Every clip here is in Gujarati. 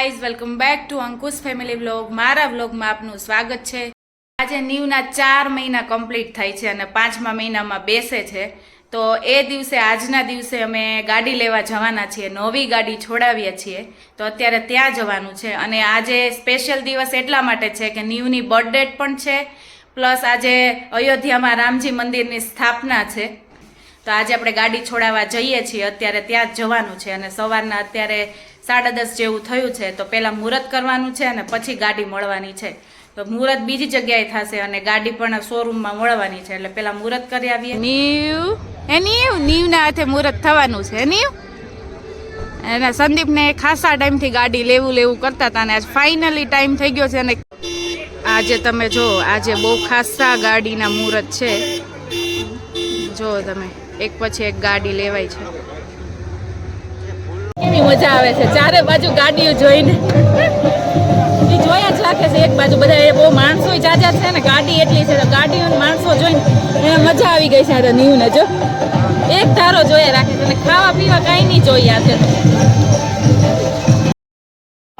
Guys, welcome back to Ankush family vlog. મારા વ્લોગમાં આપનું સ્વાગત છે. આજે નીવના 4 મહિના કમ્પ્લીટ થાય છે અને 5મા મહિનામાં બેસે છે. તો એ દિવસે, આજના દિવસે અમે ગાડી લેવા જવાના છીએ. નવી ગાડી છોડાવીએ છીએ. તો અત્યારે ત્યાં જવાનું છે અને આજે સ્પેશિયલ દિવસ એટલા માટે છે કે નીવની બર્થડેટ પણ છે, પ્લસ આજે અયોધ્યામાં રામજી મંદિરની સ્થાપના છે. તો આજે આપણે ગાડી છોડાવવા જઈએ છીએ. અત્યારે ત્યાં જ જવાનું છે અને સવારના અત્યારે 10:30 જેવું થયું છે. તો પહેલાં મુહૂર્ત કરવાનું છે અને પછી ગાડી મળવાની છે. તો મુહૂર્ત બીજી જગ્યાએ થશે અને ગાડી પણ શોરૂમમાં મળવાની છે. એટલે પહેલાં મુહૂર્ત કરી આવીએ. નીવના હાથે મુહૂર્ત થવાનું છે. અને સંદીપને ખાસા ટાઈમથી ગાડી લેવું કરતા હતા અને આજ ફાઇનલી ટાઈમ થઈ ગયો છે. અને આજે તમે જો, આજે બહુ ખાસા ગાડીના મુહૂર્ત છે. જો તમે, એક પછી એક ગાડી લેવાય છે. એની મજા આવે છે ચારે બાજુ ગાડીઓ જોઈને. એ જોયા જ રાખે છે એક બાજુ. બધા બહુ માણસો જાજા છે ને, ગાડી એટલી છે તો ગાડીઓ માણસો જોઈને એને મજા આવી ગઈ છે. નીવને જો એક ધારો જોયા રાખે છે અને ખાવા પીવા કાંઈ નહીં જોઈએ છે.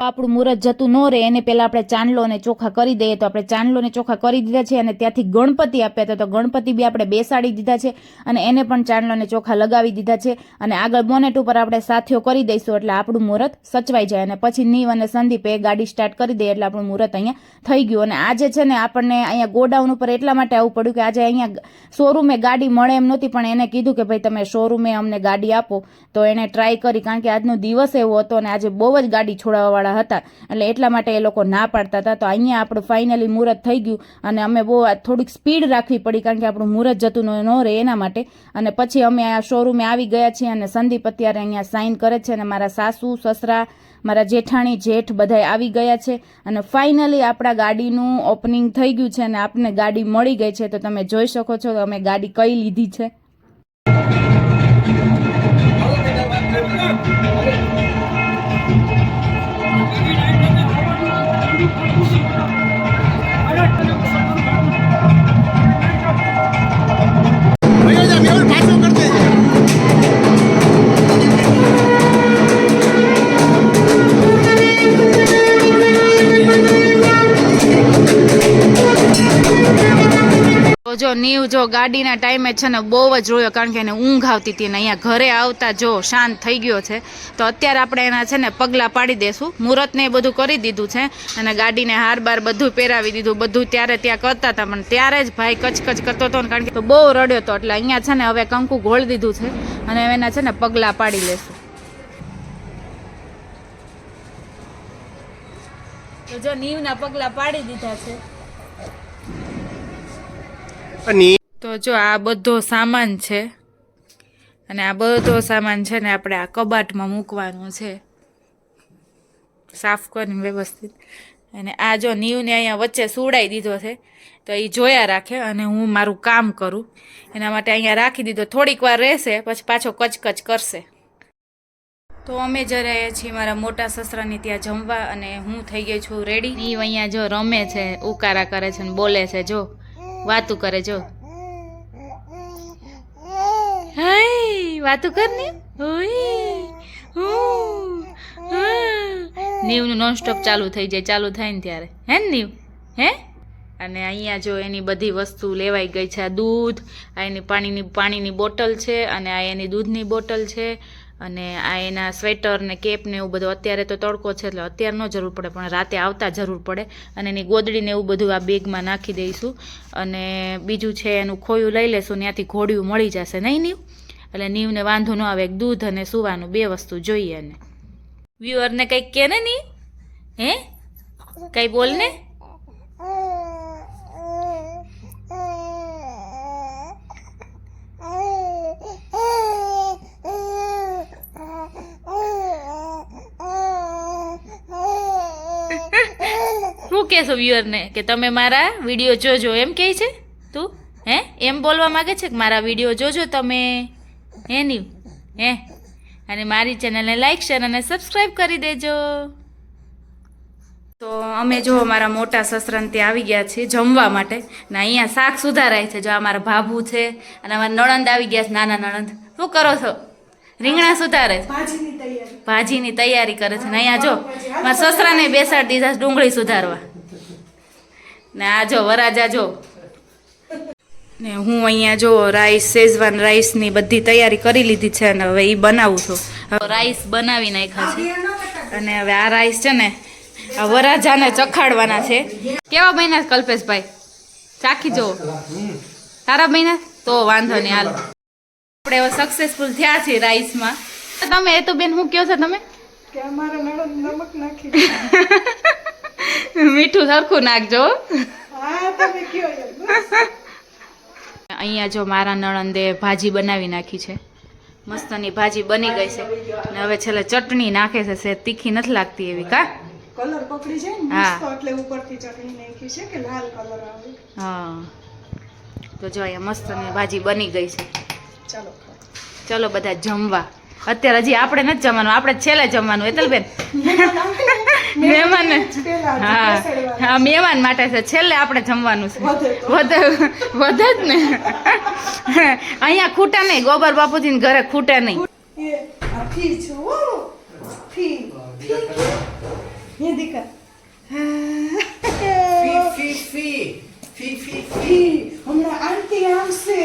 આપણું મુહૂર્ત જતું ન રહે એને પહેલાં આપણે ચાંદલો અને ચોખા કરી દઈએ. તો આપણે ચાંદલો અને ચોખા કરી દીધા છે અને ત્યાંથી ગણપતિ આપ્યા હતા. તો ગણપતિ બી આપણે બેસાડી દીધા છે અને એને પણ ચાંદલો અને ચોખા લગાવી દીધા છે. અને આગળ બોનેટ ઉપર આપણે સાથીઓ કરી દઈશું એટલે આપણું મુહૂર્ત સચવાઈ જાય. અને પછી નીવ અને સંદીપે ગાડી સ્ટાર્ટ કરી દઈએ એટલે આપણું મુહૂર્ત અહીંયા થઈ ગયું. અને આજે છે ને આપણને અહીંયા ગોડાઉન ઉપર એટલા માટે આવવું પડ્યું કે આજે અહીંયા શોરૂમે ગાડી મળે એમ નહોતી, પણ એને કીધું કે ભાઈ તમે શોરૂમે અમને ગાડી આપો. તો એને ટ્રાય કરી, કારણ કે આજનો દિવસ એવો હતો અને આજે બહુ જ ગાડી છોડાવવાવાળા હતા એટલે એટલા માટે એ લોકો ના પાડતા હતા. તો અહીંયા આપણું ફાઇનલી મુહૂર્ત થઈ ગયું અને અમે બહુ થોડીક સ્પીડ રાખવી પડી કારણ કે આપણું મુહૂર્ત જતું ન રહે એના માટે. અને પછી અમે આ શોરૂમે આવી ગયા છીએ અને સંદીપ અત્યારે અહીંયા સાઇન કરે છે અને મારા સાસુ સસરા, મારા જેઠાણી જેઠ બધા આવી ગયા છે. અને ફાઇનલી આપણા ગાડીનું ઓપનિંગ થઈ ગયું છે અને આપણને ગાડી મળી ગઈ છે. તો તમે જોઈ શકો છો અમે ગાડી કઈ લીધી છે. જો નીવ જો ગાડીના ટાઈમે છે ને બહુ જ રોયો કારણ કે એને ઊંઘ આવતી હતી ને અહીંયા ઘરે આવતા જો શાંત થઈ ગયો છે. તો અત્યારે આપણે એના છે ને પગલાં પાડી દેશું. મુહૂર્તને એ બધું કરી દીધું છે અને ગાડીને હાર બાર બધું પહેરાવી દીધું. બધું ત્યારે ત્યાં કરતા હતા પણ ત્યારે જ ભાઈ કચકચ કરતો હતો ને, કારણ કે બહુ રડ્યો હતો. એટલે અહીંયા છે ને હવે કંકુ ઘોળી દીધું છે અને એના છે ને પગલાં પાડી લેશું. તો જો નીવના પગલાં પાડી દીધા છે. તો જો આ બધો સામાન છે અને આ બધો સામાન છે ને આપણે આ કબાટમાં મૂકવાનું છે, સાફ કરીને વ્યવસ્થિત. અને આ જો નીવને અહીંયા વચ્ચે સુવડાવી દીધો છે તો એ જોયા રાખે અને હું મારું કામ કરું એના માટે અહીંયા રાખી દીધો. થોડીક વાર રહેશે પછી પાછો કચકચ કરશે. તો અમે જઈ રહ્યા છીએ મારા મોટા સસરાની ત્યાં જમવા અને હું થઈ ગઈ છું રેડી. નીવ અહીંયા જો રમે છે, ઉકારા કરે છે ને બોલે છે, જો વાતું કરે, જો હાય વાતું કર ને. નીવનું નોનસ્ટોપ ચાલુ થઈ જાય, ચાલુ થાય ને ત્યારે, હે ને નીવ? હે? અને અહીંયા જો એની બધી વસ્તુ લેવાઈ ગઈ છે. આ દૂધ, આ એની પાણીની બોટલ છે અને આ એની દૂધની બોટલ છે અને આ એના સ્વેટર ને કેપ ને એવું બધું. અત્યારે તો તડકો છે એટલે અત્યારે ન જરૂર પડે પણ રાતે આવતા જરૂર પડે. અને એની ગોદડી ને એવું બધું આ બેગમાં નાખી દઈશું. અને બીજું છે એનું ખોયું લઈ લેશું, ત્યાંથી ઘોડિયું મળી જશે નહીં નીવ? એટલે નીવને વાંધો ન આવે. દૂધ અને સુવાનું બે વસ્તુ જોઈએ. અને વ્યુઅરને કંઈક કે ને નીવ? હે કંઈ બોલ ને. શું કહેશો વ્યુઅરને કે તમે મારા વિડીયો જોજો એમ કહે છે તું? હે એમ બોલવા માંગે છે કે મારા વિડીયો જોજો તમે? હે નીવ? હે? અને મારી ચેનલને લાઈક શેર અને સબસ્ક્રાઈબ કરી દેજો. તો અમે જો મારા મોટા સસરાને ત્યાં આવી ગયા છીએ જમવા માટે ને અહીંયા શાક સુધારાય છે. જો અમારા ભાભુ છે અને અમારા નણંદ આવી ગયા છે, નાના નણંદ. શું કરો છો? રીંગણા સુધારે છે. ભાજીની તૈયારી. ભાજીની તૈયારી કરે છે ને અહીંયા જો મારા સસરાને બેસાડી દીધા છે ડુંગળી સુધારવા ને આ જો વરાજા જો ને હું અહીંયા જો રાઈસ શેઝવાન રાઈસની બધી તૈયારી કરી લીધી છે અને હવે એ બનાવું છું. હવે રાઈસ બનાવી નાખ્યા છે અને હવે આ રાઈસ છે ને આ વરાજાને ચખાડવાના છે. કેવા બન્યા કલ્પેશભાઈ? ચાખી જુઓ. તારા બન્યા તો વાંધો નહીં હાલો. આપણે હવે સક્સેસફુલ થયા છીએ રાઈસમાં. તમે એ તો બેન શું કહો છો તમે? કે અમારા નણંદ નમક નાખી. મીઠું સરખું નાખજો. હા તમે કયો એમ. અહીંયા જો મારા નણંદે ભાજી બનાવી નાખી છે. મસ્તની ભાજી બની ગઈ છે ને હવે છેલ્લે ચટણી નાખે છે. સે તીખી નથી લાગતી એવી કા? કલર પકડી જાય ને હા. મસ્ત એટલે ઉપરથી ચટણી નાખી છે કે લાલ કલર આવે. હા તો જો અહીંયા મસ્તની ભાજી બની ગઈ છે. ચાલો ચલો બધા જમવા. અત્યારે હજી આપણે નથી જમવાનું, આપણે છેલ્લે જમવાનું. હેતલબેન મહેમાન હા હા મહેમાન માટે છે, છેલ્લે આપણે જમવાનું છે. વધે જ ને અહીંયા ખૂટે નહીં. ગોબર બાપુજી ઘરે ખૂટે નહીં. એ આ ફી છે હો. ફી એ દીકા ફી હમણાં આંટી આવશે.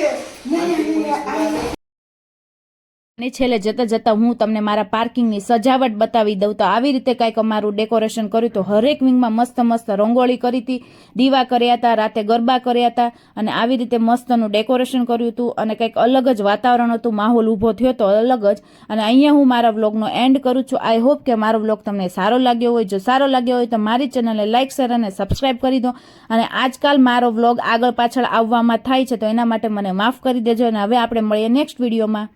અને છેલ્લે જતા જતા હું તમને મારા પાર્કિંગની સજાવટ બતાવી દઉં. તો આવી રીતે કંઈક અમારું ડેકોરેશન કર્યું. તો હરેક વિંગમાં મસ્ત મસ્ત રંગોળી કરી હતી, દીવા કર્યા હતા, રાતે ગરબા કર્યા હતા અને આવી રીતે મસ્તનું ડેકોરેશન કર્યું હતું અને કંઈક અલગ જ વાતાવરણ હતું. માહોલ ઊભો થયો તો અલગ જ. અને અહીંયા હું મારા વ્લોગનો એન્ડ કરું છું. આઈ હોપ કે મારો વ્લોગ તમને સારો લાગ્યો હોય. જો સારો લાગ્યો હોય તો મારી ચેનલને લાઇક શેર અને સબસ્ક્રાઈબ કરી દો. અને આજકાલ મારો વ્લોગ આગળ પાછળ આવવામાં થાય છે તો એના માટે મને માફ કરી દેજો. અને હવે આપણે મળીએ નેક્સ્ટ વિડીયોમાં.